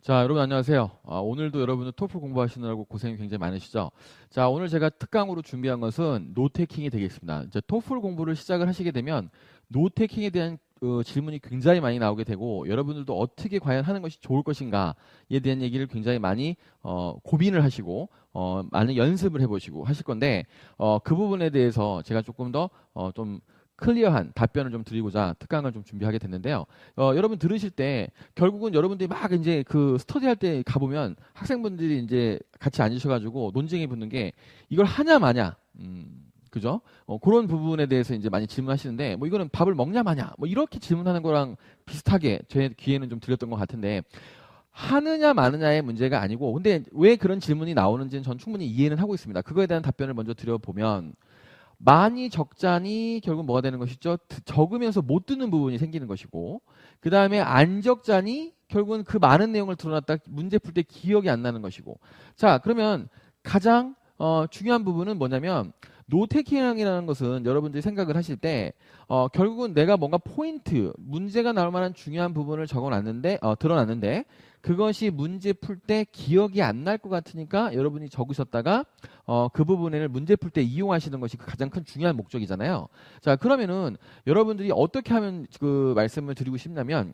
자, 여러분 안녕하세요. 오늘도 여러분들 토플 공부하시느라고 고생이 굉장히 많으시죠? 자, 오늘 제가 특강으로 준비한 것은 노테킹이 되겠습니다. 이제 토플 공부를 시작을 하시게 되면 노테킹에 대한 질문이 굉장히 많이 나오게 되고 여러분들도 어떻게 과연 하는 것이 좋을 것인가에 대한 얘기를 굉장히 많이 고민을 하시고 많은 연습을 해보시고 하실 건데 그 부분에 대해서 제가 조금 더 좀 클리어한 답변을 좀 드리고자 특강을 좀 준비하게 됐는데요. 여러분 들으실 때 결국은 여러분들이 막 이제 그 스터디할 때 가보면 학생분들이 이제 같이 앉으셔가지고 논쟁이 붙는 게 이걸 하냐 마냐, 그죠? 그런 부분에 대해서 이제 많이 질문하시는데 뭐 이거는 밥을 먹냐 마냐, 뭐 이렇게 질문하는 거랑 비슷하게 제 귀에는 좀 들렸던 것 같은데 하느냐 마느냐의 문제가 아니고 근데 왜 그런 질문이 나오는지는 전 충분히 이해는 하고 있습니다. 그거에 대한 답변을 먼저 드려보면 많이 적자니 결국 뭐가 되는 것이죠? 적으면서 못 듣는 부분이 생기는 것이고 그 다음에 안 적자니 결국은 그 많은 내용을 드러났다 문제 풀 때 기억이 안 나는 것이고 자 그러면 가장 중요한 부분은 뭐냐면 노테킹이라는 것은 여러분들이 생각을 하실 때 결국은 내가 뭔가 포인트 문제가 나올 만한 중요한 부분을 적어놨는데 드러났는데 그것이 문제 풀 때 기억이 안 날 것 같으니까 여러분이 적으셨다가 그 부분을 문제 풀 때 이용하시는 것이 가장 큰 중요한 목적이잖아요. 자 그러면은 여러분들이 어떻게 하면 그 말씀을 드리고 싶냐면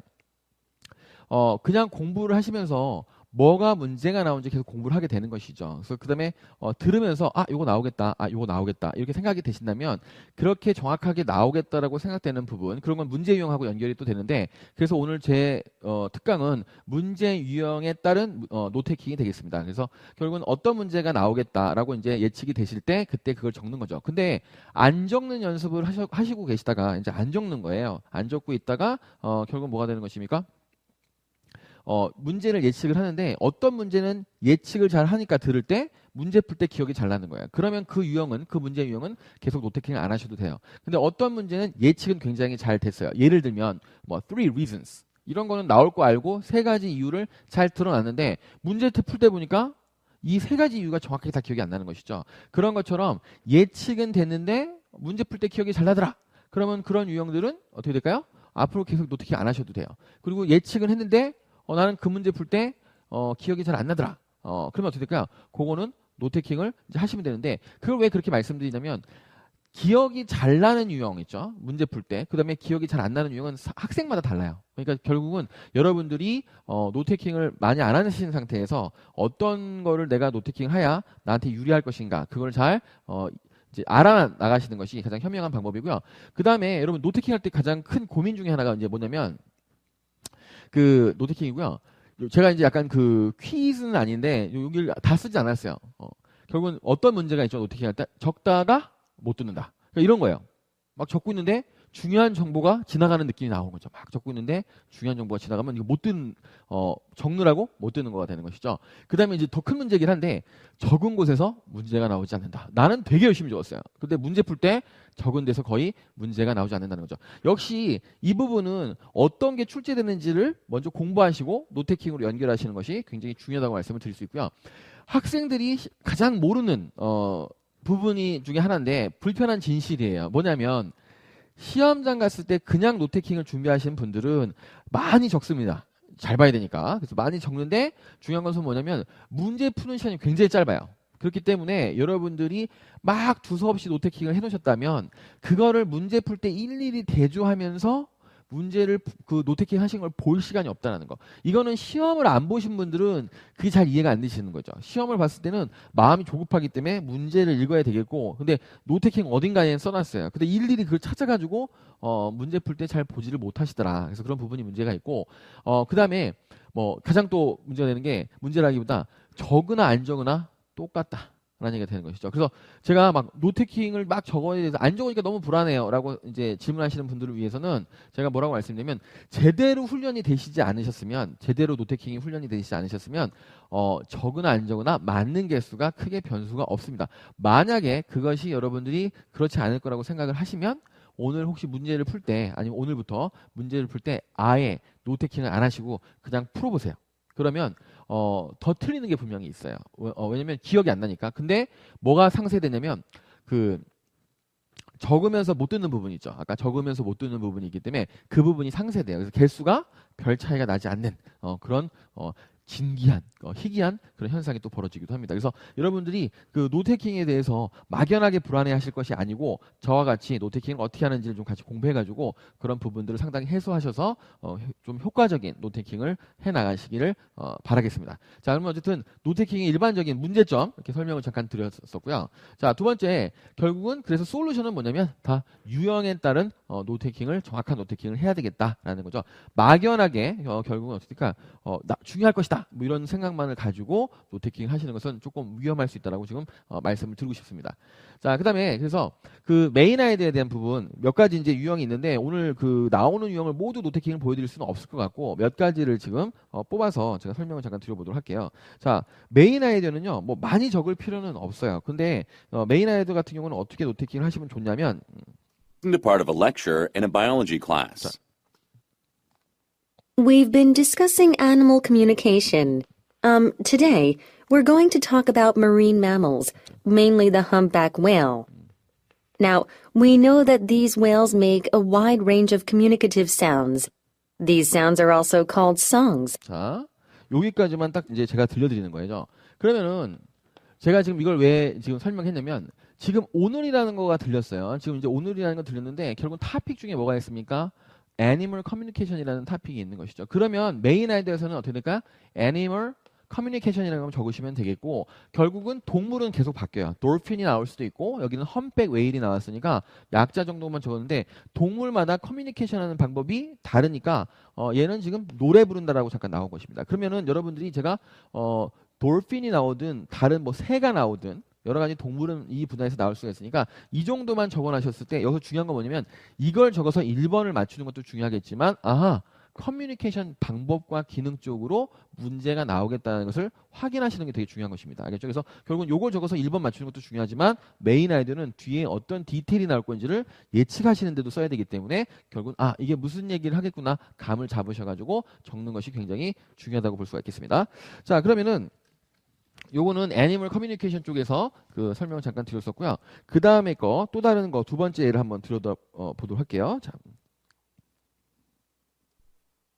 그냥 공부를 하시면서 뭐가 문제가 나오는지 계속 공부를 하게 되는 것이죠. 그래서 그 다음에 들으면서 요거 나오겠다, 요거 나오겠다 이렇게 생각이 되신다면 그렇게 정확하게 나오겠다라고 생각되는 부분 그런 건 문제 유형하고 연결이 또 되는데 그래서 오늘 제 특강은 문제 유형에 따른 노테킹이 되겠습니다. 그래서 결국은 어떤 문제가 나오겠다라고 이제 예측이 되실 때 그때 그걸 적는 거죠. 근데 안 적는 연습을 하시고 계시다가 이제 안 적는 거예요. 안 적고 있다가 결국 뭐가 되는 것입니까? 문제를 예측을 하는데 어떤 문제는 예측을 잘 하니까 들을 때 문제 풀 때 기억이 잘 나는 거예요. 그러면 그 유형은 그 문제 유형은 계속 노테킹을 안 하셔도 돼요. 근데 어떤 문제는 예측은 굉장히 잘 됐어요. 예를 들면 뭐 three reasons 이런 거는 나올 거 알고 세 가지 이유를 잘 드러났는데 문제 풀 때 보니까 이 세 가지 이유가 정확하게 다 기억이 안 나는 것이죠. 그런 것처럼 예측은 됐는데 문제 풀 때 기억이 잘 나더라. 그러면 그런 유형들은 어떻게 될까요? 앞으로 계속 노테킹 안 하셔도 돼요. 그리고 예측은 했는데 나는 그 문제 풀 때 기억이 잘 안 나더라. 그러면 어떻게 될까요? 그거는 노테킹을 이제 하시면 되는데 그걸 왜 그렇게 말씀드리냐면 기억이 잘 나는 유형 있죠. 문제 풀 때. 그다음에 기억이 잘 안 나는 유형은 학생마다 달라요. 그러니까 결국은 여러분들이 노테킹을 많이 안 하시는 상태에서 어떤 거를 내가 노테킹을 해야 나한테 유리할 것인가 그걸 잘 이제 알아 나가시는 것이 가장 현명한 방법이고요. 그다음에 여러분 노테킹 할 때 가장 큰 고민 중에 하나가 이제 뭐냐면 그 노테킹이고요. 제가 이제 약간 그 퀴즈는 아닌데 여기를 다 쓰지 않았어요. 결국은 어떤 문제가 있죠. 노테킹 할 때 적다가 못 듣는다. 그러니까 이런 거예요. 막 적고 있는데 중요한 정보가 지나가는 느낌이 나오는 거죠. 막 적고 있는데 중요한 정보가 지나가면 이거 못 듣는 적느라고 못 듣는 거가 되는 것이죠. 그다음에 이제 더 큰 문제긴 한데 적은 곳에서 문제가 나오지 않는다. 나는 되게 열심히 적었어요. 근데 문제 풀 때 적은 데서 거의 문제가 나오지 않는다는 거죠. 역시 이 부분은 어떤 게 출제되는지를 먼저 공부하시고 노테킹으로 연결하시는 것이 굉장히 중요하다고 말씀을 드릴 수 있고요. 학생들이 가장 모르는 부분이 중에 하나인데 불편한 진실이에요. 뭐냐면 시험장 갔을 때 그냥 노테킹을 준비하시는 분들은 많이 적습니다. 잘 봐야 되니까. 그래서 많이 적는데 중요한 것은 뭐냐면 문제 푸는 시간이 굉장히 짧아요. 그렇기 때문에 여러분들이 막 두서없이 노테킹을 해놓으셨다면 그거를 문제 풀 때 일일이 대조하면서 문제를 그 노테킹 하신 걸 볼 시간이 없다는 거. 이거는 시험을 안 보신 분들은 그게 잘 이해가 안 되시는 거죠. 시험을 봤을 때는 마음이 조급하기 때문에 문제를 읽어야 되겠고 근데 노테킹 어딘가에 써놨어요. 근데 일일이 그걸 찾아가지고 문제 풀 때 잘 보지를 못하시더라. 그래서 그런 부분이 문제가 있고 그 다음에 뭐 가장 또 문제가 되는 게 문제라기보다 적으나 안 적으나 똑같다. 라는 얘기가 되는 것이죠. 그래서 제가 막 노테킹을 막 적어야 돼서 안 적으니까 너무 불안해요. 라고 이제 질문하시는 분들을 위해서는 제가 뭐라고 말씀드리면 제대로 훈련이 되시지 않으셨으면 제대로 노테킹이 훈련이 되시지 않으셨으면 적으나 안 적으나 맞는 개수가 크게 변수가 없습니다. 만약에 그것이 여러분들이 그렇지 않을 거라고 생각을 하시면 오늘 혹시 문제를 풀 때 아니면 오늘부터 문제를 풀 때 아예 노테킹을 안 하시고 그냥 풀어보세요. 그러면 더 틀리는 게 분명히 있어요. 왜냐면 기억이 안 나니까. 근데 뭐가 상쇄되냐면 그 적으면서 못 듣는 부분이 있죠. 아까 적으면서 못 듣는 부분이 있기 때문에 그 부분이 상쇄돼요. 그래서 개수가 별 차이가 나지 않는 그런 진기한, 희귀한 그런 현상이 또 벌어지기도 합니다. 그래서 여러분들이 그 노테킹에 대해서 막연하게 불안해하실 것이 아니고 저와 같이 노테킹을 어떻게 하는지를 좀 같이 공부해가지고 그런 부분들을 상당히 해소하셔서 좀 효과적인 노테킹을 해나가시기를 바라겠습니다. 자, 그러면 어쨌든 노테킹의 일반적인 문제점 이렇게 설명을 잠깐 드렸었고요. 자, 두 번째 결국은 그래서 솔루션은 뭐냐면 다 유형에 따른 노테킹을 정확한 노테킹을 해야 되겠다라는 거죠. 막연하게 결국은 어떻습니까? 중요할 것이다. 뭐 이런 생각만을 가지고 노테킹 하시는 것은 조금 위험할 수 있다라고 지금 말씀을 드리고 싶습니다. 자, 그다음에 그래서 그 메인 아이디어에 대한 부분 몇 가지 이제 유형이 있는데 오늘 그 나오는 유형을 모두 노테킹을 보여드릴 수는 없을 것 같고 몇 가지를 지금 뽑아서 제가 설명을 잠깐 드려보도록 할게요. 자, 메인 아이디어는요, 뭐 많이 적을 필요는 없어요. 근데 메인 아이디어 같은 경우는 어떻게 노테킹을 하시면 좋냐면 To part of a lecture in a biology class. We've been discussing animal communication. Today, we're going to talk about marine mammals, mainly the humpback whale. Now, we know that these whales make a wide range of communicative sounds. These sounds are also called songs. 자, 여기까지만 딱 이제 제가 들려드리는 거예요. 그러면은 제가 지금 이걸 왜 지금 설명했냐면 지금 오늘이라는 거가 들렸어요. 지금 이제 오늘이라는 거 들렸는데 결국 토픽 중에 뭐가 있습니까? 애니멀 커뮤니케이션이라는 토픽이 있는 것이죠. 그러면 메인 아이디어에서는 어떻게 될까? 애니멀 커뮤니케이션이라는 걸 적으시면 되겠고 결국은 동물은 계속 바뀌어요. 돌핀이 나올 수도 있고 여기는 험백 웨일이 나왔으니까 약자 정도만 적었는데 동물마다 커뮤니케이션하는 방법이 다르니까 얘는 지금 노래 부른다라고 잠깐 나온 것입니다. 그러면은 여러분들이 제가 돌핀이 나오든 다른 뭐 새가 나오든 여러 가지 동물은 이 분야에서 나올 수가 있으니까 이 정도만 적어놔셨을 때 여기서 중요한 건 뭐냐면 이걸 적어서 1번을 맞추는 것도 중요하겠지만 커뮤니케이션 방법과 기능 쪽으로 문제가 나오겠다는 것을 확인하시는 게 되게 중요한 것입니다. 알겠죠? 그래서 결국은 요걸 적어서 1번 맞추는 것도 중요하지만 메인 아이디어는 뒤에 어떤 디테일이 나올 건지를 예측하시는 데도 써야 되기 때문에 결국은 이게 무슨 얘기를 하겠구나 감을 잡으셔가지고 적는 것이 굉장히 중요하다고 볼 수가 있겠습니다. 자, 그러면은 요거는 애니멀 커뮤니케이션 쪽에서 그 설명을 잠깐 드렸었고요. 그 다음에 거 또 다른 거 두 번째 예를 한번 보도록 할게요. 자.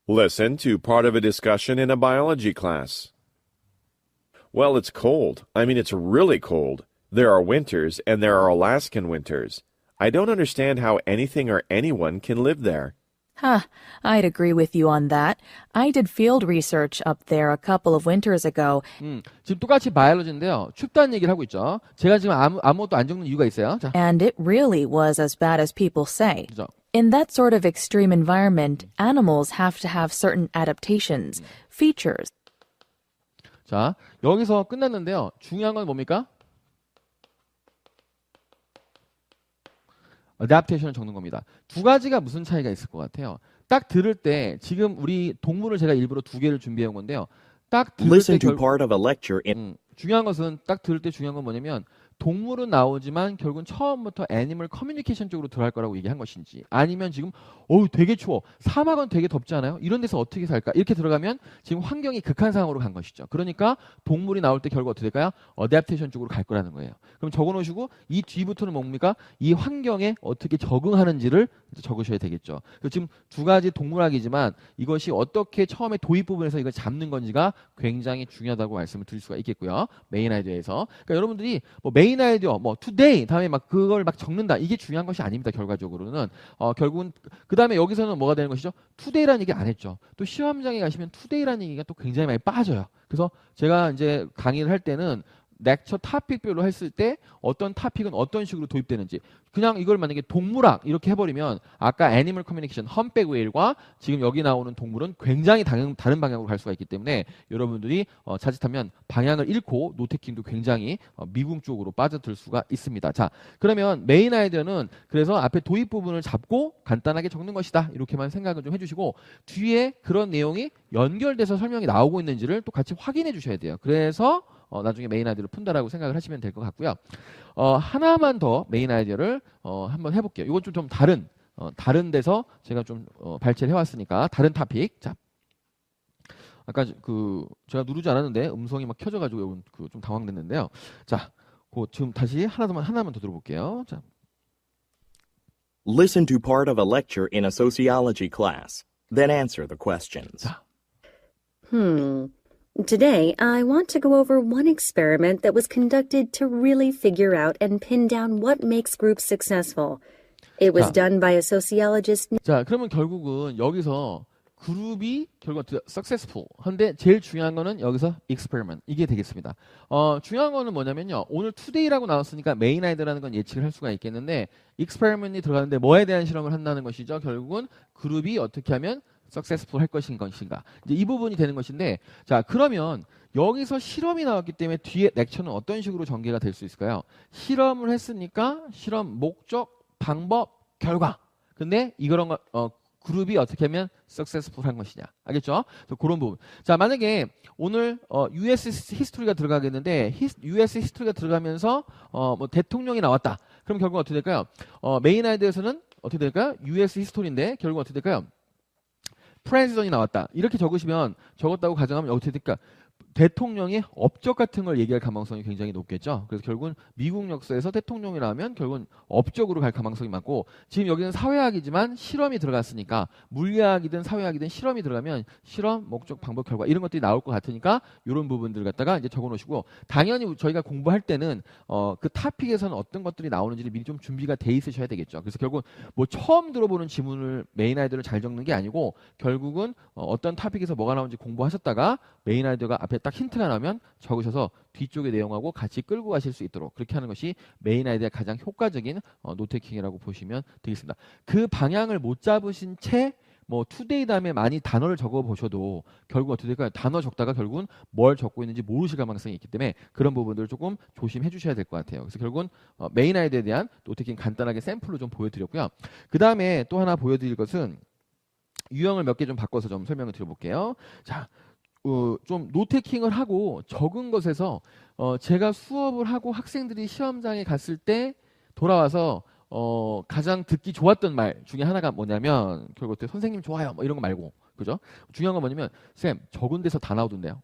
Listen to part of a discussion in a biology class. Well, it's cold. I mean, it's really cold. There are winters and there are Alaskan winters. I don't understand how anything or anyone can live there. I'd agree with you on that. I did field research up there a couple of winters ago. 지금 똑같이 바이올로지인데요. 춥다는 얘기를 하고 있죠. 제가 지금 아무것도 안 적는 이유가 있어요. 자. And it really was as bad as people say. 그죠? In that sort of extreme environment, animals have to have certain adaptations, features. 자, 여기서 끝났는데요. 중요한 건 뭡니까? 어댑테이션을 적는 겁니다. 두 가지가 무슨 차이가 있을 것 같아요. 딱 들을 때 지금 우리 동물을 제가 일부러 두 개를 준비해 온 건데요. 딱 들을 Listen 때 to part of a lecture in 중요한 것은 딱 들을 때 중요한 건 뭐냐면 동물은 나오지만 결국은 처음부터 애니멀 커뮤니케이션 쪽으로 들어갈 거라고 얘기한 것인지 아니면 지금 되게 추워 사막은 되게 덥지 않아요? 이런 데서 어떻게 살까? 이렇게 들어가면 지금 환경이 극한 상황으로 간 것이죠. 그러니까 동물이 나올 때 결국 어떻게 될까요? 어댑테이션 쪽으로 갈 거라는 거예요. 그럼 적어놓으시고 이 뒤부터는 뭡니까? 이 환경에 어떻게 적응하는지를 적으셔야 되겠죠. 지금 두 가지 동물학이지만 이것이 어떻게 처음에 도입 부분에서 이걸 잡는 건지가 굉장히 중요하다고 말씀을 드릴 수가 있겠고요. 메인 아이디어에서. 그러니까 여러분들이 메인 아이디어, today 다음에 막 그걸 막 적는다. 이게 중요한 것이 아닙니다. 결과적으로는 결국은 그 다음에 여기서는 뭐가 되는 것이죠? today라는 얘기 안 했죠. 또 시험장에 가시면 today라는 얘기가 또 굉장히 많이 빠져요. 그래서 제가 이제 강의를 할 때는 렉처 토픽별로 했을 때 어떤 토픽은 어떤 식으로 도입되는지 그냥 이걸 만약에 동물학 이렇게 해버리면 아까 애니멀 커뮤니케이션 험백 웨일과 지금 여기 나오는 동물은 굉장히 다른 방향으로 갈 수가 있기 때문에 여러분들이 자칫하면 방향을 잃고 노테킹도 굉장히 미궁 쪽으로 빠져들 수가 있습니다. 자, 그러면 메인 아이디어는 그래서 앞에 도입 부분을 잡고 간단하게 적는 것이다 이렇게만 생각을 좀 해주시고 뒤에 그런 내용이 연결돼서 설명이 나오고 있는지를 또 같이 확인해 주셔야 돼요. 그래서 나중에 메인 아이디어를 푼다라고 생각을 하시면 될 것 같고요. 하나만 더 메인 아이디어를 한번 해볼게요. 이건 좀 다른 데서 제가 좀 발췌를 해왔으니까 다른 토픽. 자, 아까 제가 누르지 않았는데 음성이 막 켜져가지고 좀 당황됐는데요. 자, 지금 다시 하나만 더 들어볼게요. 자. Listen to part of a lecture in a sociology class. Then answer the questions. 자. Today, I want to go over one experiment that was conducted to really figure out and pin down what makes groups successful. It was done by a sociologist. 자, 그러면 결국은 여기서 그룹이 결국 successful. 한데 제일 중요한 거는 여기서 experiment. 이게 되겠습니다. 중요한 거는 뭐냐면요. 오늘 today라고 나왔으니까 메인 아이디어라는 건 예측을 할 수가 있겠는데 experiment이 들어가는데 뭐에 대한 실험을 한다는 것이죠. 결국은 그룹이 어떻게 하면 successful 할 것인가. 이제 이 부분이 되는 것인데 자, 그러면 여기서 실험이 나왔기 때문에 뒤에 렉처는 어떤 식으로 전개가 될 수 있을까요? 실험을 했으니까 실험 목적, 방법, 결과. 근데 이거랑 그룹이 어떻게 하면 successful 한 것이냐. 알겠죠? 그래서 그런 부분. 자, 만약에 오늘 US 히스토리가 들어가겠는데 US 히스토리가 들어가면서 뭐 대통령이 나왔다. 그럼 결국 어떻게 될까요? 메인 아이디어에서는 어떻게 될까요? US 히스토리인데 결국 어떻게 될까요? 프레지던이 나왔다. 이렇게 적으시면 적었다고 가정하면 어떻게 될까? 대통령의 업적 같은 걸 얘기할 가능성이 굉장히 높겠죠. 그래서 결국은 미국 역사에서 대통령이 나오면 결국은 업적으로 갈 가능성이 많고 지금 여기는 사회학이지만 실험이 들어갔으니까 물리학이든 사회학이든 실험이 들어가면 실험, 목적, 방법, 결과 이런 것들이 나올 것 같으니까 이런 부분들 갖다가 이제 적어 놓으시고 당연히 저희가 공부할 때는 그 토픽에서는 어떤 것들이 나오는지를 미리 좀 준비가 돼 있으셔야 되겠죠. 그래서 결국 뭐 처음 들어보는 지문을 메인 아이디어를 잘 적는 게 아니고 결국은 어떤 토픽에서 뭐가 나오는지 공부하셨다가 메인 아이디어가 앞에 딱 힌트가 나오면 적으셔서 뒤쪽의 내용하고 같이 끌고 가실 수 있도록 그렇게 하는 것이 메인 아이디어의 가장 효과적인 노테이킹이라고 보시면 되겠습니다. 그 방향을 못 잡으신 채 뭐 투데이 다음에 많이 단어를 적어 보셔도 결국 어떻게 될까요? 단어 적다가 결국은 뭘 적고 있는지 모르실 가능성이 있기 때문에 그런 부분들을 조금 조심해 주셔야 될 것 같아요. 그래서 결국은 메인 아이디어에 대한 노테이킹 간단하게 샘플로 좀 보여드렸고요. 그 다음에 또 하나 보여드릴 것은 유형을 몇 개 좀 바꿔서 좀 설명을 드려볼게요. 자, 좀 노테이킹을 하고 적은 것에서 제가 수업을 하고 학생들이 시험장에 갔을 때 돌아와서 가장 듣기 좋았던 말 중에 하나가 뭐냐면 결국 선생님 좋아요 뭐 이런 거 말고 그죠? 중요한 건 뭐냐면 쌤 적은 데서 다 나오던데요.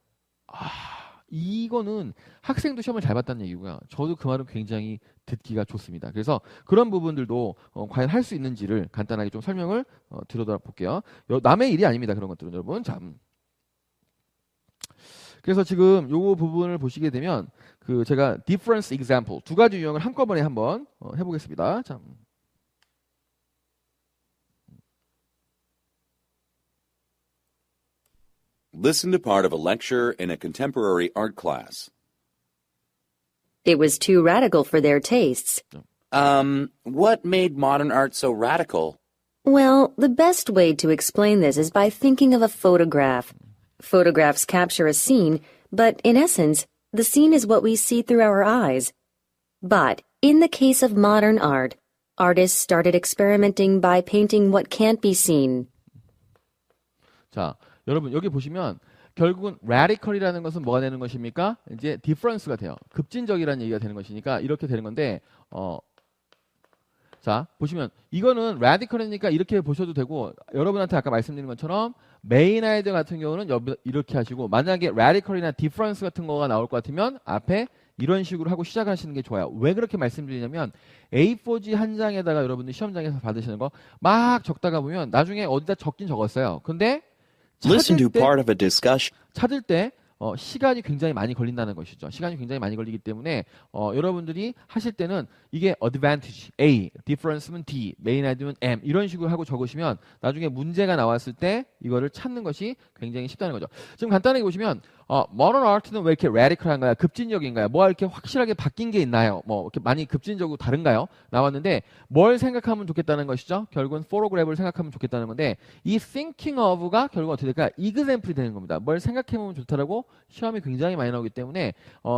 이거는 학생도 시험을 잘 봤다는 얘기고요. 저도 그 말은 굉장히 듣기가 좋습니다. 그래서 그런 부분들도 과연 할 수 있는지를 간단하게 좀 설명을 드려볼게요. 남의 일이 아닙니다. 그런 것들은 여러분. 자, 그래서 지금 요 부분을 보시게 되면 그 제가 difference example 두 가지 유형을 한꺼번에 한번 해보겠습니다. 자. Listen to part of a lecture in a contemporary art class. It was too radical for their tastes. What made modern art so radical? Well, the best way to explain this is by thinking of a photograph. Photographs capture a scene, but in essence, the scene is what we see through our eyes. But in the case of modern art, artists started experimenting by painting what can't be seen. 자, 여러분 여기 보시면 결국은 radical이라는 것은 뭐가 되는 것입니까? 이제 difference가 돼요. 급진적이라는 얘기가 되는 것이니까 이렇게 되는 건데 자, 보시면 이거는 radical이니까 이렇게 보셔도 되고 여러분한테 아까 말씀드린 것처럼 메인 아이디어 같은 경우는 이렇게 하시고 만약에 radical이나 difference 같은 거가 나올 것 같으면 앞에 이런 식으로 하고 시작하시는 게 좋아요. 왜 그렇게 말씀드리냐면 A4지 한 장에다가 여러분들 시험장에서 받으시는 거 막 적다가 보면 나중에 어디다 적긴 적었어요. 근데 Listen to part of a discussion. 찾을 때 시간이 굉장히 많이 걸린다는 것이죠. 시간이 굉장히 많이 걸리기 때문에 여러분들이 하실 때는 이게 advantage A, difference는 D, main item은 M 이런 식으로 하고 적으시면 나중에 문제가 나왔을 때 이거를 찾는 것이 굉장히 쉽다는 거죠. 지금 간단하게 보시면 modern art는 왜 이렇게 radical한가요? 급진적인가요? 뭐 이렇게 확실하게 바뀐 게 있나요? 뭐 이렇게 많이 급진적으로 다른가요? 나왔는데 뭘 생각하면 좋겠다는 것이죠? 결국은 photograph를 생각하면 좋겠다는 건데 이 thinking of가 결국 어떻게 될까? example이 되는 겁니다. 뭘 생각해보면 좋다라고 시험이 굉장히 많이 나오기 때문에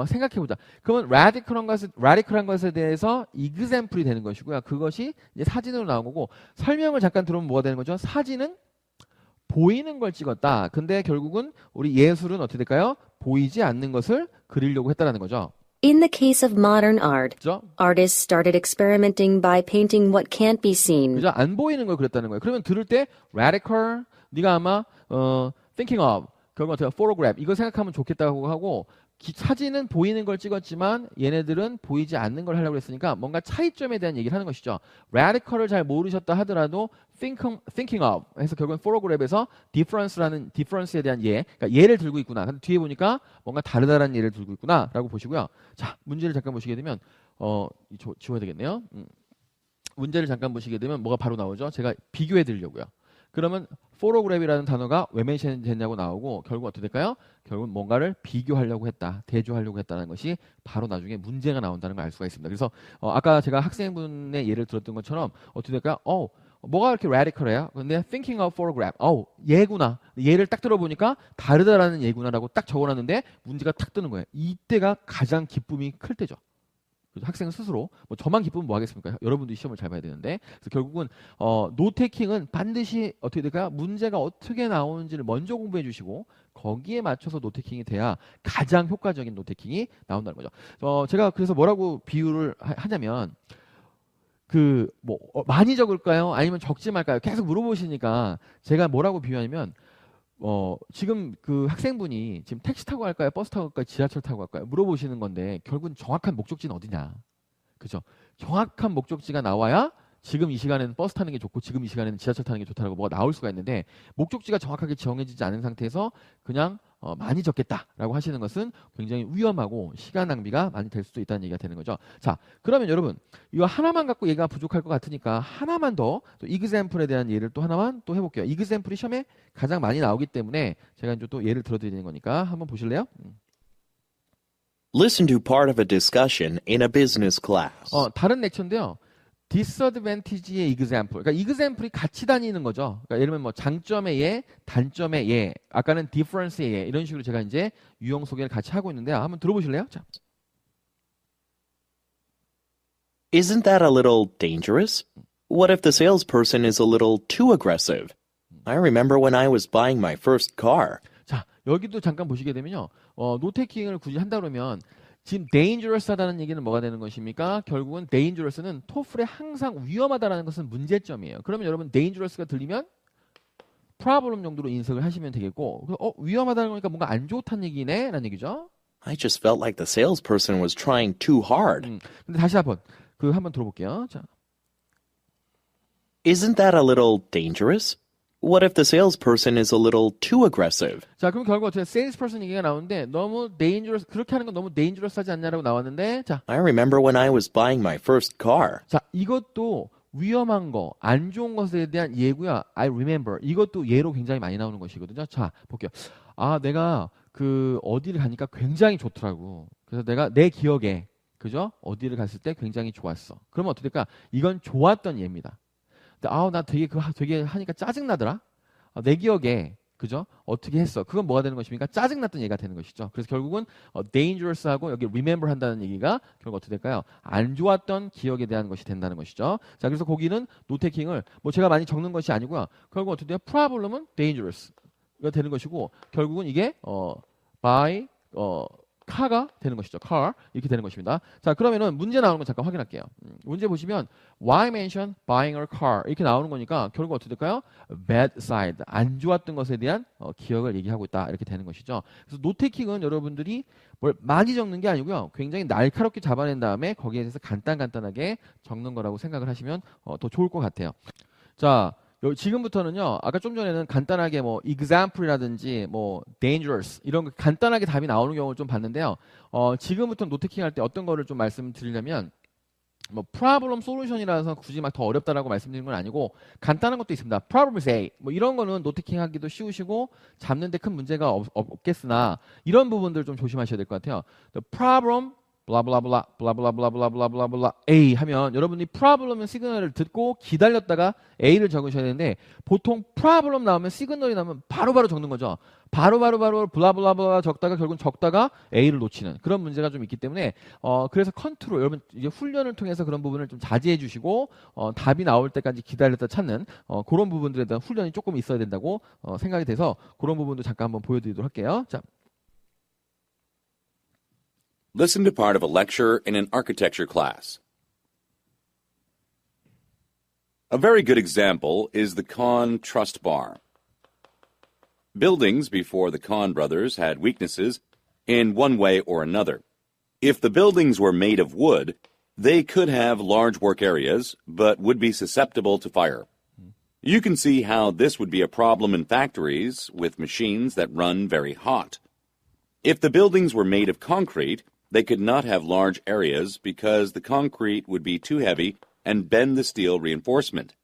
생각해보자. 그러면 radical한 것에 대해서 example이 되는 것이고요. 그것이 이제 사진으로 나온 거고 설명을 잠깐 들어보면 뭐가 되는 거죠? 사진은 보이는 걸 찍었다. 근데 결국은 우리 예술은 어떻게 될까요? 보이지 않는 것을 그리려고 했다라는 거죠. In the case of modern art, 그죠? artists started experimenting by painting what can't be seen. 그죠? 안 보이는 걸 그렸다는 거예요. 그러면 들을 때 radical, 네가 아마 thinking of, 결국 어떻게 photograph 이거 생각하면 좋겠다고 하고 사진은 보이는 걸 찍었지만 얘네들은 보이지 않는 걸 하려고 했으니까 뭔가 차이점에 대한 얘기를 하는 것이죠. radical을 잘 모르셨다 하더라도 thinking of 해서 결국은 photograp에서 difference에 대한 그러니까 예를 들고 있구나. 근데 뒤에 보니까 뭔가 다르다라는 예를 들고 있구나라고 보시고요. 자, 문제를 잠깐 보시게 되면 지워야 되겠네요. 문제를 잠깐 보시게 되면 뭐가 바로 나오죠? 제가 비교해 드리려고요. 그러면 photograp이라는 단어가 왜 mention 됐냐고 나오고 결국 어떻게 될까요? 결국은 뭔가를 비교하려고 했다, 대조하려고 했다는 것이 바로 나중에 문제가 나온다는 걸 알 수가 있습니다. 그래서 아까 제가 학생분의 예를 들었던 것처럼 어떻게 될까요? 뭐가 이렇게 radical해요? 근데 thinking of photograph, 예구나. 예를 딱 들어보니까 다르다라는 예구나라고 딱 적어놨는데 문제가 탁 뜨는 거예요. 이때가 가장 기쁨이 클 때죠. 학생 스스로 저만 기쁘면 뭐 하겠습니까? 여러분도 시험을 잘 봐야 되는데 그래서 결국은 노테킹은 반드시 어떻게 될까요? 문제가 어떻게 나오는지를 먼저 공부해 주시고 거기에 맞춰서 노테킹이 돼야 가장 효과적인 노테킹이 나온다는 거죠. 제가 그래서 뭐라고 비유를 하냐면 많이 적을까요? 아니면 적지 말까요? 계속 물어보시니까 제가 뭐라고 비유하냐면 지금 그 학생분이 지금 택시 타고 갈까요? 버스 타고 갈까요? 지하철 타고 갈까요? 물어보시는 건데 결국은 정확한 목적지는 어디냐? 그죠? 정확한 목적지가 나와야 지금 이 시간에는 버스 타는 게 좋고 지금 이 시간에는 지하철 타는 게 좋다라고 뭐가 나올 수가 있는데 목적지가 정확하게 정해지지 않은 상태에서 그냥 많이 적겠다라고 하시는 것은 굉장히 위험하고 시간 낭비가 많이 될 수도 있다는 얘기가 되는 거죠. 자, 그러면 여러분 이거 하나만 갖고 얘가 부족할 것 같으니까 하나만 더 또 example에 대한 예를 또 하나만 또 해볼게요. example이 시험에 가장 많이 나오기 때문에 제가 이제 또 예를 들어드리는 거니까 한번 보실래요? Listen to part of a discussion in a business class. 다른 렉처인데요. disadvantage의 example. 그러니까 example이 같이 다니는 거죠. 그러니까 예를 들면 장점의 예, 단점의 예, 아까는 difference의 예 이런 식으로 제가 이제 유형 소개를 같이 하고 있는데요. 한번 들어보실래요? 자. Isn't that a little dangerous? What if the salesperson is a little too aggressive? I remember when I was buying my first car. 자, 여기도 잠깐 보시게 되면요. 노테킹을 굳이 한다 그러면 지금 dangerous하다는 얘기는 뭐가 되는 것입니까? 결국은 dangerous는 토플에 항상 위험하다라는 것은 문제점이에요. 그러면 여러분 dangerous가 들리면 problem 정도로 인식을 하시면 되겠고 위험하다는 거니까 뭔가 안 좋다는 얘기네 라는 얘기죠. I just felt like the salesperson was trying too hard. 근데 다시 한번 한번 들어볼게요. 자. Isn't that a little dangerous? What if the salesperson is a little too aggressive? 자, 그럼 결국 어떻게 salesperson 얘기가 나오는데 너무 dangerous 그렇게 하는 건 너무 dangerous하지 않냐라고 나왔는데 자. I remember when I was buying my first car. 자, 이것도 위험한 거, 안 좋은 것에 대한 예고요. I remember. 이것도 예로 굉장히 많이 나오는 것이거든요. 자, 볼게요. 내가 어디를 가니까 굉장히 좋더라고. 그래서 내가 내 기억에 그죠? 어디를 갔을 때 굉장히 좋았어. 그러면 어떻게 될까? 이건 좋았던 예입니다. 나 되게 하니까 짜증나더라. 내 기억에 그죠? 어떻게 했어? 그건 뭐가 되는 것입니까? 짜증났던 얘기가 되는 것이죠. 그래서 결국은 dangerous하고 여기 remember 한다는 얘기가 결국 어떻게 될까요? 안 좋았던 기억에 대한 것이 된다는 것이죠. 자, 그래서 거기는 노테킹을 제가 많이 적는 것이 아니고요. 결국 어떻게 돼요? problem은 dangerous가 되는 것이고 결국은 이게 by car가 되는 것이죠. car 이렇게 되는 것입니다. 자, 그러면은 문제 나오는 거 잠깐 확인할게요. 문제 보시면 why mention buying a car 이렇게 나오는 거니까 결국 어떻게 될까요? bad side 안 좋았던 것에 대한 기억을 얘기하고 있다 이렇게 되는 것이죠. 그래서 노테킹은 여러분들이 뭘 많이 적는 게 아니고요. 굉장히 날카롭게 잡아낸 다음에 거기에 대해서 간단하게 적는 거라고 생각을 하시면 더 좋을 것 같아요. 자. 지금부터는요. 아까 좀 전에는 간단하게 example이라든지 dangerous 이런 거 간단하게 답이 나오는 경우를 좀 봤는데요. 지금부터 노테킹 할 때 어떤 거를 좀 말씀드리려면 problem solution이라서 굳이 막 더 어렵다라고 말씀드리는 건 아니고 간단한 것도 있습니다. problem A 이런 거는 노테킹 하기도 쉬우시고 잡는데 큰 문제가 없겠으나 이런 부분들 좀 조심하셔야 될 것 같아요. The problem 블라블라블라 블라블라블라블라블라블라 A 하면 여러분이 problem은 시그널을 듣고 기다렸다가 A를 적으셔야 되는데 보통 problem 나오면 시그널이 나오면 바로바로 적는 거죠. 바로바로 블라블라블라 적다가 결국은 적다가 A를 놓치는 그런 문제가 좀 있기 때문에 그래서 컨트롤 여러분 이제 훈련을 통해서 그런 부분을 좀 자제해 주시고 답이 나올 때까지 기다렸다 찾는 그런 부분들에 대한 훈련이 조금 있어야 된다고 생각이 돼서 그런 부분도 잠깐 한번 보여드리도록 할게요. 자. Listen to part of a lecture in an architecture class. A very good example is the Kahn Trust Bar. Buildings before the Kahn brothers had weaknesses in one way or another. If the buildings were made of wood, they could have large work areas, but would be susceptible to fire. You can see how this would be a problem in factories with machines that run very hot. If the buildings were made of concrete, they could not have large areas because the concrete would be too heavy and bend the steel reinforcement.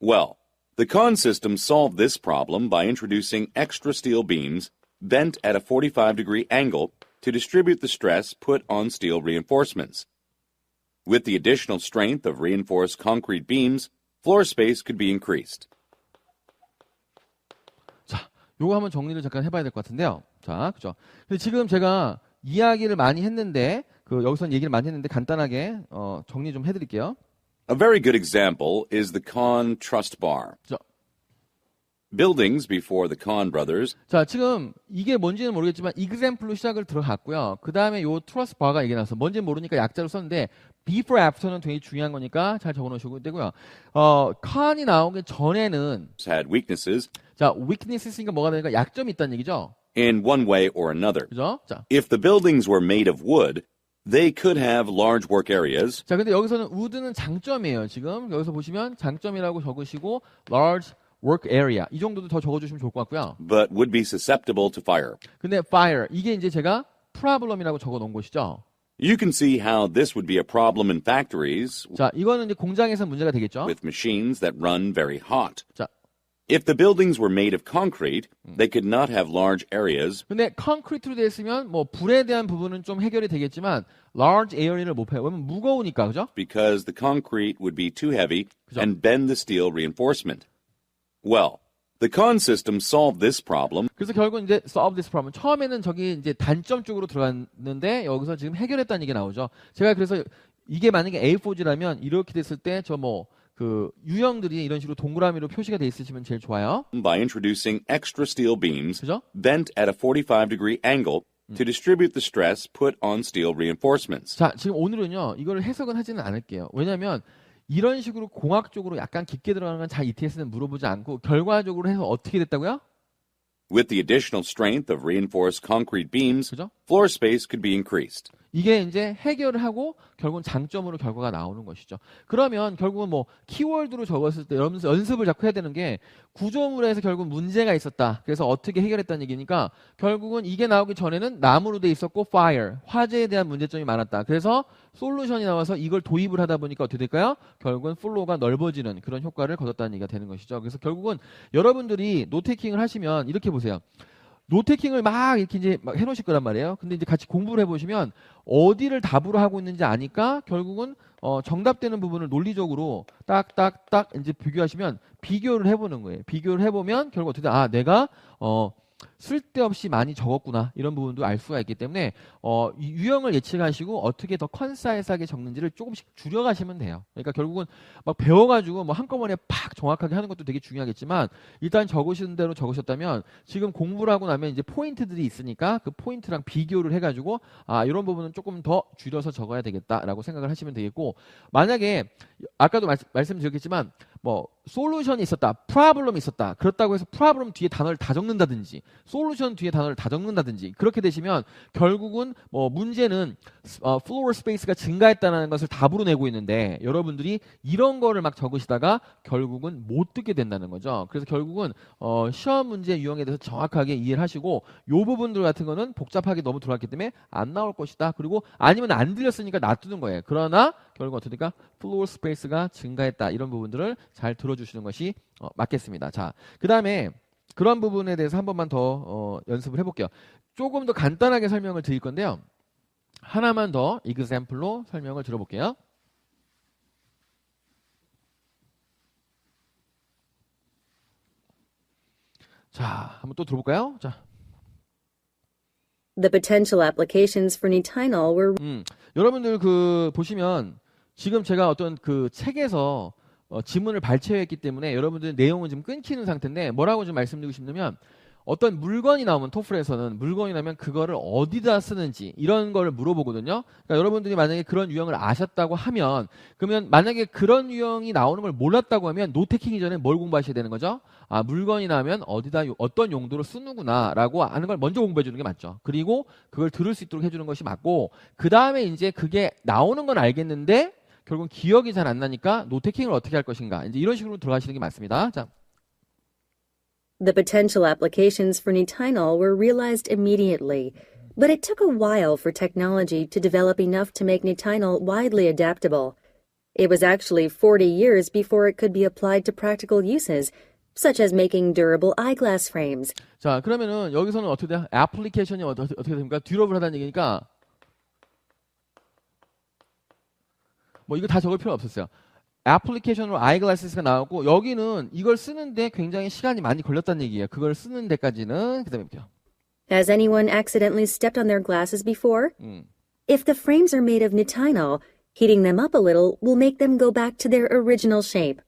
Well, the Kahn system solved this problem by introducing extra steel beams bent at a 45-degree angle to distribute the stress put on steel reinforcements. With the additional strength of reinforced concrete beams, floor space could be increased. 자, 요거 한번 정리를 잠깐 해봐야 될 것 같은데요. 자, 그죠? 근데 지금 제가 이야기를 많이 했는데, 여기서는 얘기를 많이 했는데 간단하게 정리 좀 해드릴게요. A very good example is the Kahn truss bar. 자, Buildings before the Kahn brothers 자, 지금 이게 뭔지는 모르겠지만 example로 시작을 들어갔고요. 그 다음에 요 트러스 바가 얘기 나왔어. 뭔지 모르니까 약자로 썼는데 before, after는 되게 중요한 거니까 잘 적어놓으시고 되고요. 칸이 나오기 전에는 had weaknesses 자, weakness 있으니까 뭐가 되니까 약점이 있다는 얘기죠. in one way or another. 그죠? 자, If the buildings were made of wood, they could have large work areas, 자, 근데 여기서는 wood는 장점이에요. 지금 여기서 보시면 장점이라고 적으시고 large work area 이 정도도 더 적어주시면 좋을 것 같고요. but would be susceptible to fire. 근데 fire 이게 이제 제가 problem이라고 적어놓은 것이죠. You can see how this would be a problem in factories 자, 이거는 이제 공장에서 문제가 되겠죠. with machines that run very hot. 자, If the buildings were made of concrete, they could not have large areas, 근데 콘크리트로 되어 있으면 뭐 불에 대한 부분은 좀 해결이 되겠지만 large area를 못 해요. 왜냐면 무거우니까 그죠? because the concrete would be too heavy 그죠? and bend the steel reinforcement. Well, the Kahn system solved this problem 그래서 결국 이제 solve this problem. 처음에는 저기 이제 단점 쪽으로 들어갔는데 여기서 지금 해결했다는 얘기 나오죠. 제가 그래서 이게 만약에 A4G라면 이렇게 됐을 때 저 뭐 그 유형들이 이런 식으로 동그라미로 표시가 돼 있으시면 제일 좋아요. by introducing extra steel beams 그죠? bent at a 45-degree angle to distribute the stress put on steel reinforcements. 자, 지금 오늘은요. 이거를 해석은 하지는 않을게요. 왜냐면 이런 식으로 공학적으로 약간 깊게 들어가는 건 잘 ETS는 물어보지 않고 결과적으로 해서 어떻게 됐다고요? With the additional strength of reinforced concrete beams, 그죠? floor space could be increased. 이게 이제 해결을 하고 결국은 장점으로 결과가 나오는 것이죠. 그러면 결국은 뭐 키워드로 적었을 때 여러분 연습을 자꾸 해야 되는 게 구조물에서 결국 문제가 있었다. 그래서 어떻게 해결했다는 얘기니까 결국은 이게 나오기 전에는 나무로 돼 있었고 fire, 화재에 대한 문제점이 많았다. 그래서 솔루션이 나와서 이걸 도입을 하다 보니까 어떻게 될까요? 결국은 플로우가 넓어지는 그런 효과를 거뒀다는 얘기가 되는 것이죠. 그래서 결국은 여러분들이 노테이킹을 하시면 이렇게 보세요. 노테이킹을 막 이렇게 이제 막 해놓으실 거란 말이에요. 근데 이제 같이 공부를 해보시면 어디를 답으로 하고 있는지 아니까 결국은 정답되는 부분을 논리적으로 딱딱딱 이제 비교하시면 비교를 해보는 거예요. 비교를 해보면 결국 어떻게 돼? 아, 내가 쓸데없이 많이 적었구나 이런 부분도 알 수가 있기 때문에 이 유형을 예측하시고 어떻게 더 컨사이스하게 적는지를 조금씩 줄여가시면 돼요. 그러니까 결국은 막 배워가지고 뭐 한꺼번에 팍 정확하게 하는 것도 되게 중요하겠지만 일단 적으시는 대로 적으셨다면 지금 공부를 하고 나면 이제 포인트들이 있으니까 그 포인트랑 비교를 해가지고 아 이런 부분은 조금 더 줄여서 적어야 되겠다라고 생각을 하시면 되겠고 만약에 아까도 말씀드렸겠지만 뭐 솔루션이 있었다, 프로블럼이 있었다. 그렇다고 해서 프로블럼 뒤에 단어를 다 적는다든지 솔루션 뒤에 단어를 다 적는다든지 그렇게 되시면 결국은 뭐 문제는 플로어 스페이스가 증가했다는 것을 답으로 내고 있는데 여러분들이 이런 거를 막 적으시다가 결국은 못 듣게 된다는 거죠. 그래서 결국은 시험 문제 유형에 대해서 정확하게 이해를 하시고 요 부분들 같은 거는 복잡하게 너무 들어갔기 때문에 안 나올 것이다. 그리고 아니면 안 들렸으니까 놔두는 거예요. 그러나 결국 어떻게 될까? 플로어 스페이스가 증가했다. 이런 부분들을 잘 들어주시는 것이 맞겠습니다. 자, 그 다음에 그런 부분에 대해서 한 번만 더 연습을 해볼게요. 조금 더 간단하게 설명을 드릴 건데요. 하나만 더 example로 설명을 들어볼게요. 자, 한번 또 들어볼까요? 자, The potential applications for nitinol were 여러분들 그 보시면 지금 제가 어떤 그 책에서 지문을 발췌했기 때문에 여러분들 내용은 좀 끊기는 상태인데 뭐라고 좀 말씀드리고 싶냐면 어떤 물건이 나오면 토플에서는 물건이 나면 그거를 어디다 쓰는지 이런 걸 물어보거든요. 그러니까 여러분들이 만약에 그런 유형을 아셨다고 하면 그러면 만약에 그런 유형이 나오는 걸 몰랐다고 하면 노테킹 이전에 뭘 공부하셔야 되는 거죠? 아, 물건이 나면 어디다 어떤 용도로 쓰는구나라고 하는 걸 먼저 공부해 주는 게 맞죠. 그리고 그걸 들을 수 있도록 해주는 것이 맞고 그 다음에 이제 그게 나오는 건 알겠는데 결국 기억이 잘 안 나니까 노테킹을 어떻게 할 것인가 이제 이런 식으로 들어가시는 게 맞습니다. 자. The potential applications for Nitinol were realized immediately, but it took a while for technology to develop enough to make Nitinol widely adaptable. It was actually 40 years before it could be applied to practical uses, such as making durable eyeglass frames. 자, 그러면은 여기서는 어떻게 돼요? 애플리케이션이 어떻게 됩니까? 듀러블 하다는 얘기니까 뭐 이거 다 적을 필요 없었어요. 애플리케이션으로 아이글라스가 나왔고 여기는 이걸 쓰는데 굉장히 시간이 많이 걸렸다는 얘기예요. 그걸 쓰는 데까지는 그다음에 볼게요. Has anyone accidentally stepped on their glasses before? If the frames are made of Nitinol, heating them up a little will make them go back to their original shape.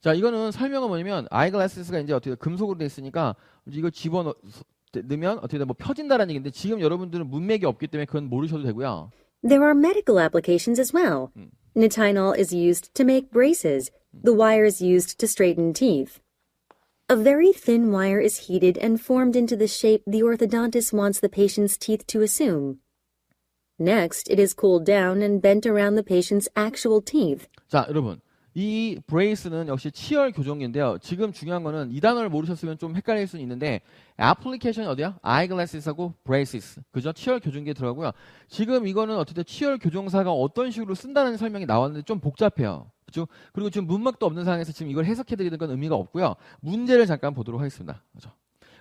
자, 이거는 설명은 뭐냐면 아이글라스가 이제 어떻게 금속으로 돼 있으니까 이거 집어넣으면 어떻게 뭐 펴진다라는 얘기인데 지금 여러분들은 문맥이 없기 때문에 그건 모르셔도 되고요. There are medical applications as well. Nitinol is used to make braces. The wire is used to straighten teeth. A very thin wire is heated and formed into the shape the orthodontist wants the patient's teeth to assume. Next, it is cooled down and bent around the patient's actual teeth. 자, 여러분. 이 브레이스는 역시 치열 교정기인데요. 지금 중요한 거는 이 단어를 모르셨으면 좀 헷갈릴 수는 있는데 애플리케이션이 어디야? 아이글라스하고 브레이시스. 그죠? 치열 교정기에 들어가고요. 지금 이거는 어쨌든 치열 교정사가 어떤 식으로 쓴다는 설명이 나왔는데 좀 복잡해요. 그죠? 그리고 지금 문맥도 없는 상황에서 지금 이걸 해석해 드리는 건 의미가 없고요. 문제를 잠깐 보도록 하겠습니다. 그죠?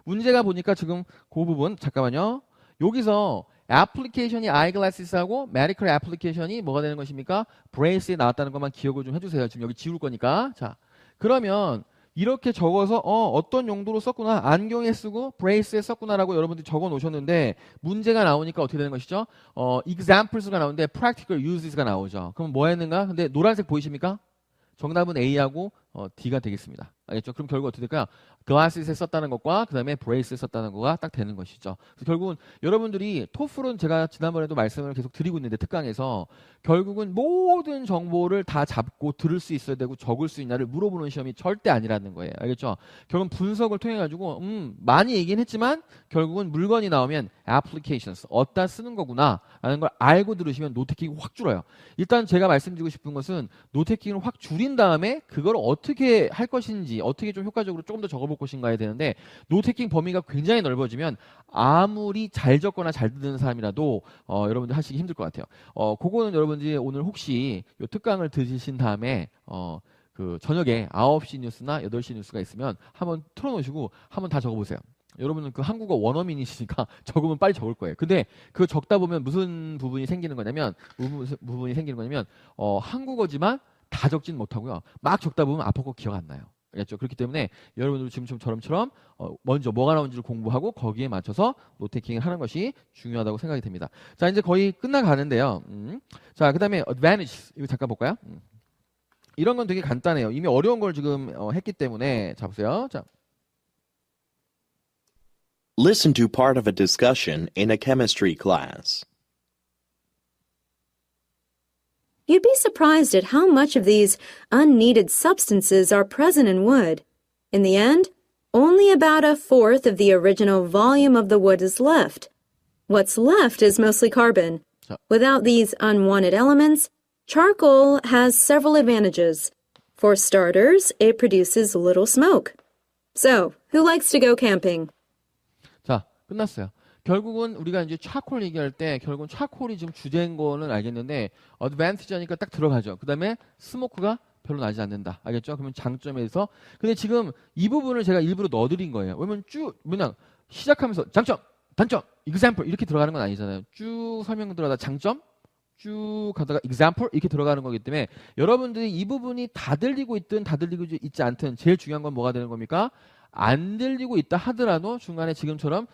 문제가 보니까 지금 그 부분 잠깐만요. 여기서 애플리케이션이 아이글라스하고 메디컬 애플리케이션이 뭐가 되는 것입니까? 브레이스에 나왔다는 것만 기억을 좀 해주세요. 지금 여기 지울 거니까. 자, 그러면 이렇게 적어서 어떤 용도로 썼구나. 안경에 쓰고 브레이스에 썼구나라고 여러분들이 적어 놓으셨는데 문제가 나오니까 어떻게 되는 것이죠? examples가 나오는데 practical uses가 나오죠. 그럼 뭐 했는가? 근데 노란색 보이십니까? 정답은 A하고 D가 되겠습니다. 알겠죠? 그럼 결국 어떻게 될까요? 글라스에 썼다는 것과 그 다음에 브레이스에 썼다는 거가 딱 되는 것이죠. 그래서 결국은 여러분들이 토플은 제가 지난번에도 말씀을 계속 드리고 있는데 특강에서 결국은 모든 정보를 다 잡고 들을 수 있어야 되고 적을 수 있냐를 물어보는 시험이 절대 아니라는 거예요. 알겠죠? 결국은 분석을 통해 가지고 많이 얘기는 했지만 결국은 물건이 나오면 applications 어디다 쓰는 거구나 라는 걸 알고 들으시면 노테킹이 확 줄어요. 일단 제가 말씀드리고 싶은 것은 노테킹을 확 줄인 다음에 그걸 어떻게 할 것인지 어떻게 좀 효과적으로 조금 더 적어볼 것인가 해야 되는데 노테킹 범위가 굉장히 넓어지면 아무리 잘 적거나 잘 듣는 사람이라도 여러분들 하시기 힘들 것 같아요. 그거는 여러분들이 오늘 혹시 이 특강을 들으신 다음에 그 저녁에 9시 뉴스나 8시 뉴스가 있으면 한번 틀어놓으시고 한번 다 적어보세요. 여러분은 그 한국어 원어민이시니까 적으면 빨리 적을 거예요. 근데 그거 적다 보면 무슨 부분이 생기는 거냐면 한국어지만 다 적진 못하고요. 막 적다 보면 앞으로 기억 안 나요. 알겠죠? 그렇기 때문에 여러분들 지금 저처럼 먼저 뭐가 나온지를 공부하고 거기에 맞춰서 노테킹을 하는 것이 중요하다고 생각이 됩니다. 자, 이제 거의 끝나가는데요. 자, 그 다음에 advantages 이거 잠깐 볼까요? 이런 건 되게 간단해요. 이미 어려운 걸 지금 했기 때문에 자 보세요. 자. Listen to part of a discussion in a chemistry class. You'd be surprised at how much of these unneeded substances are present in wood. In the end, only about a fourth of the original volume of the wood is left. What's left is mostly carbon. Without these unwanted elements, charcoal has several advantages. For starters, it produces little smoke. So, who likes to go camping? 자, 끝났어요. 결국은 우리가 이제 차콜 얘기할 때 결국은 차콜이 지금 주제인 거는 알겠는데 어드밴티지하니까 딱 들어가죠. 그 다음에 스모크가 별로 나지 않는다. 알겠죠? 그러면 장점에서 근데 지금 이 부분을 제가 일부러 넣어드린 거예요. 왜냐면 그냥 시작하면서 장점, 단점, example 이렇게 들어가는 건 아니잖아요. 쭉 설명 들어가다 장점 쭉 가다가 example 이렇게 들어가는 거기 때문에 여러분들이 이 부분이 다 들리고 있든 다 들리고 있지 않든 제일 중요한 건 뭐가 되는 겁니까? 안 들리고 있다 하더라도 중간에 지금처럼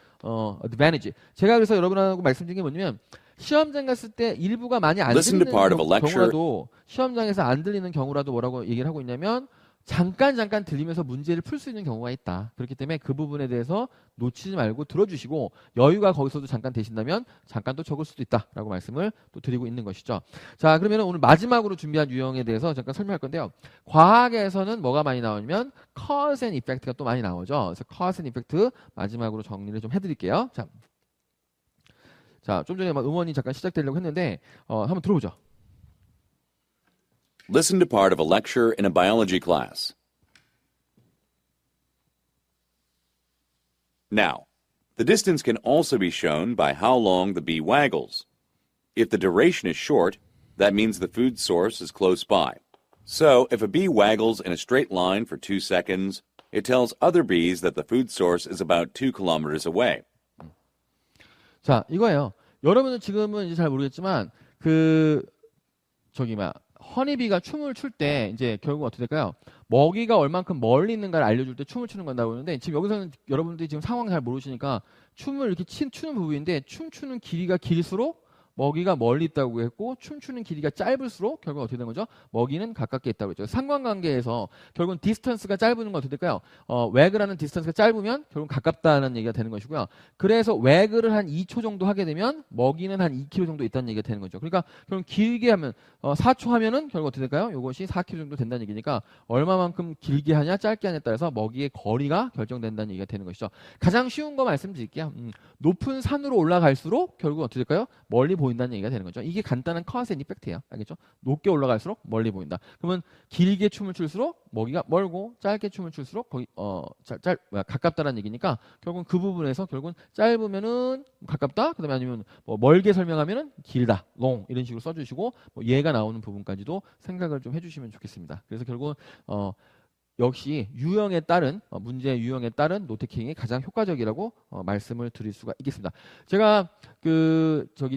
advantage. 제가 그래서 여러분하고 말씀드린 게 뭐냐면 시험장 갔을 때 일부가 많이 안 들리는 경우라도 시험장에서 안 들리는 경우라도 뭐라고 얘기를 하고 있냐면 잠깐 들리면서 문제를 풀 수 있는 경우가 있다. 그렇기 때문에 그 부분에 대해서 놓치지 말고 들어주시고 여유가 거기서도 잠깐 되신다면 잠깐 또 적을 수도 있다라고 말씀을 또 드리고 있는 것이죠. 자, 그러면 오늘 마지막으로 준비한 유형에 대해서 잠깐 설명할 건데요. 과학에서는 뭐가 많이 나오냐면 cause and effect가 또 많이 나오죠. 그래서 cause and effect 마지막으로 정리를 좀 해드릴게요. 자, 좀 전에 막 음원이 잠깐 시작되려고 했는데 한번 들어보죠. Listen to part of a lecture in a biology class. Now, the distance can also be shown by how long the bee waggles. If the duration is short, that means the food source is close by. So, if a bee waggles in a straight line for 2 seconds, it tells other bees that the food source is about 2 kilometers away. 자, 이거예요. 여러분은 지금은 이제 잘 모르겠지만 허니비가 춤을 출 때 이제 결국 어떻게 될까요? 먹이가 얼만큼 멀리 있는가를 알려줄 때 춤을 추는 건다고 그러는데 지금 여기서는 여러분들이 지금 상황 잘 모르시니까 춤을 이렇게 추는 부분인데 춤추는 길이가 길수록 먹이가 멀리 있다고 했고 춤추는 길이가 짧을수록 결국 어떻게 되는 거죠? 먹이는 가깝게 있다고 했죠. 상관관계에서 결국은 디스턴스가 짧은 건 어떻게 될까요? 웨그라는 디스턴스가 짧으면 결국 가깝다는 얘기가 되는 것이고요. 그래서 웨그를 한 2초 정도 하게 되면 먹이는 한 2km 정도 있다는 얘기가 되는 거죠. 그러니까 결국 길게 하면 4초 하면은 결국 어떻게 될까요? 이것이 4km 정도 된다는 얘기니까 얼마만큼 길게 하냐 짧게 하냐에 따라서 먹이의 거리가 결정된다는 얘기가 되는 것이죠. 가장 쉬운 거 말씀드릴게요. 높은 산으로 올라갈수록 결국 어떻게 될까요? 멀리 보인다는 얘기가 되는 거죠. 이게 간단한 cause and effect예요. 알겠죠? 높게 올라갈수록 멀리 보인다. 그러면 길게 춤을 출수록 먹이가 멀고 짧게 춤을 출수록 거기 가깝다는 얘기니까 결국은 그 부분에서 결국은 짧으면은 가깝다. 그다음에 아니면 뭐 멀게 설명하면은 길다, long 이런 식으로 써주시고 뭐 얘가 나오는 부분까지도 생각을 좀 해주시면 좋겠습니다. 그래서 결국은 역시 유형에 따른 문제 유형에 따른 노테킹이 가장 효과적이라고 말씀을 드릴 수가 있겠습니다. 제가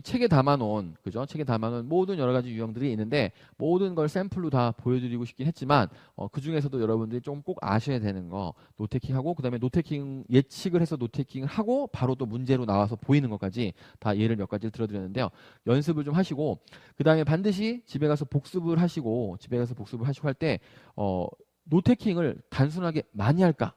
책에 담아놓은 책에 담아놓은 모든 여러 가지 유형들이 있는데 모든 걸 샘플로 다 보여드리고 싶긴 했지만 그 중에서도 여러분들이 좀 꼭 아셔야 되는 거 노테킹하고 그다음에 노테킹 예측을 해서 노테킹을 하고 바로 또 문제로 나와서 보이는 것까지 다 예를 몇 가지를 들어드렸는데요. 연습을 좀 하시고 그다음에 반드시 집에 가서 복습을 하시고 할 때 노테킹을 단순하게 많이 할까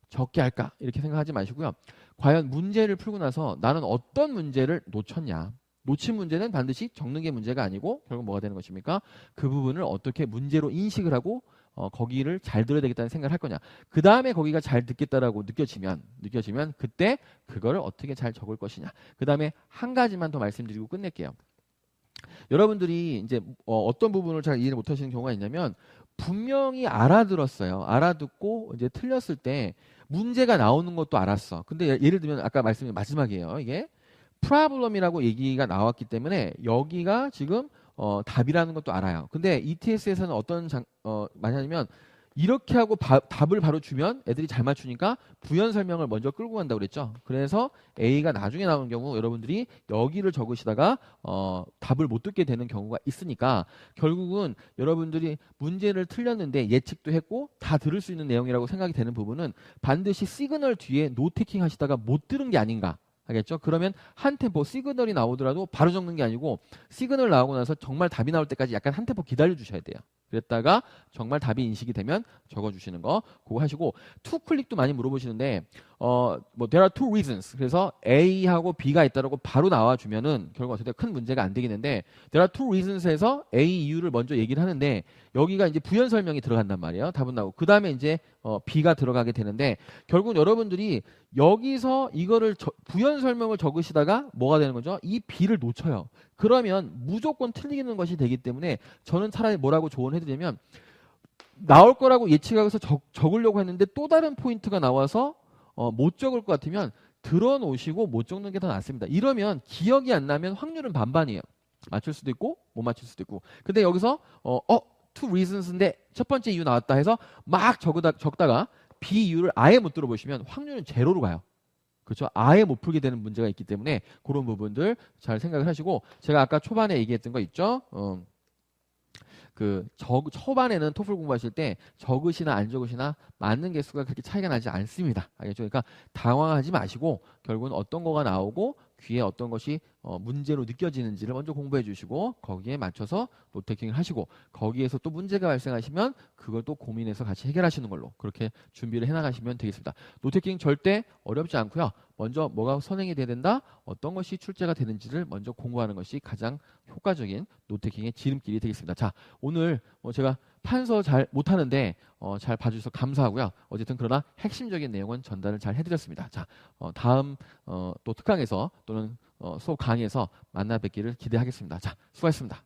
적게 할까 이렇게 생각하지 마시고요. 과연 문제를 풀고 나서 나는 어떤 문제를 놓쳤냐. 놓친 문제는 반드시 적는 게 문제가 아니고 결국 뭐가 되는 것입니까? 그 부분을 어떻게 문제로 인식을 하고 거기를 잘 들어야 되겠다는 생각을 할 거냐. 그 다음에 거기가 잘 듣겠다라고 느껴지면 그때 그거를 어떻게 잘 적을 것이냐. 그 다음에 한 가지만 더 말씀드리고 끝낼게요. 여러분들이 이제 어떤 부분을 잘 이해를 못하시는 경우가 있냐면 분명히 알아들었어요. 알아듣고 이제 틀렸을 때 문제가 나오는 것도 알았어. 근데 예를 들면 아까 말씀드린 마지막이에요. 이게 problem이라고 얘기가 나왔기 때문에 여기가 지금 답이라는 것도 알아요. 근데 ETS에서는 많냐면 이렇게 하고 답을 바로 주면 애들이 잘 맞추니까 부연 설명을 먼저 끌고 간다고 그랬죠. 그래서 A가 나중에 나오는 경우 여러분들이 여기를 적으시다가 답을 못 듣게 되는 경우가 있으니까 결국은 여러분들이 문제를 틀렸는데 예측도 했고 다 들을 수 있는 내용이라고 생각이 되는 부분은 반드시 시그널 뒤에 노테킹 하시다가 못 들은 게 아닌가. 알겠죠? 그러면 한 템포 시그널이 나오더라도 바로 적는 게 아니고 시그널 나오고 나서 정말 답이 나올 때까지 약간 한 템포 기다려 주셔야 돼요. 그랬다가 정말 답이 인식이 되면 적어주시는 거 그거 하시고 투 클릭도 많이 물어보시는데 there are two reasons 그래서 A하고 B가 있다라고 바로 나와주면은 결국 어떻게 큰 문제가 안 되겠는데 there are two reasons에서 A 이유를 먼저 얘기를 하는데 여기가 이제 부연 설명이 들어간단 말이에요. 답은 나오고 그 다음에 이제 B가 들어가게 되는데 결국 여러분들이 여기서 이거를 부연 설명을 적으시다가 뭐가 되는 거죠? 이 B를 놓쳐요. 그러면 무조건 틀리는 것이 되기 때문에 저는 차라리 뭐라고 조언해드리면 나올 거라고 예측하고서 적으려고 했는데 또 다른 포인트가 나와서 못 적을 것 같으면 들어놓으시고 못 적는 게 더 낫습니다. 이러면 기억이 안 나면 확률은 반반이에요. 맞출 수도 있고 못 맞출 수도 있고. 근데 여기서 two reasons인데 첫 번째 이유 나왔다 해서 막 적다가 B 이유를 아예 못 들어보시면 확률은 제로로 가요. 그렇죠? 아예 못 풀게 되는 문제가 있기 때문에 그런 부분들 잘 생각을 하시고 제가 아까 초반에 얘기했던 거 있죠? 초반에는 토플 공부하실 때 적으시나 안 적으시나 맞는 개수가 그렇게 차이가 나지 않습니다. 알겠죠? 그러니까 당황하지 마시고 결국은 어떤 거가 나오고 귀에 어떤 것이 문제로 느껴지는지를 먼저 공부해 주시고 거기에 맞춰서 노트테킹을 하시고 거기에서 또 문제가 발생하시면 그걸 또 고민해서 같이 해결하시는 걸로 그렇게 준비를 해나가시면 되겠습니다. 노트테킹 절대 어렵지 않고요. 먼저 뭐가 선행이 돼야 된다, 어떤 것이 출제가 되는지를 먼저 공부하는 것이 가장 효과적인 노트테킹의 지름길이 되겠습니다. 자, 오늘 제가 판서 잘 못하는데 잘 봐주셔서 감사하고요. 어쨌든 그러나 핵심적인 내용은 전달을 잘 해드렸습니다. 자, 다음 또 특강에서 또는 수업 강의에서 만나 뵙기를 기대하겠습니다. 자, 수고하셨습니다.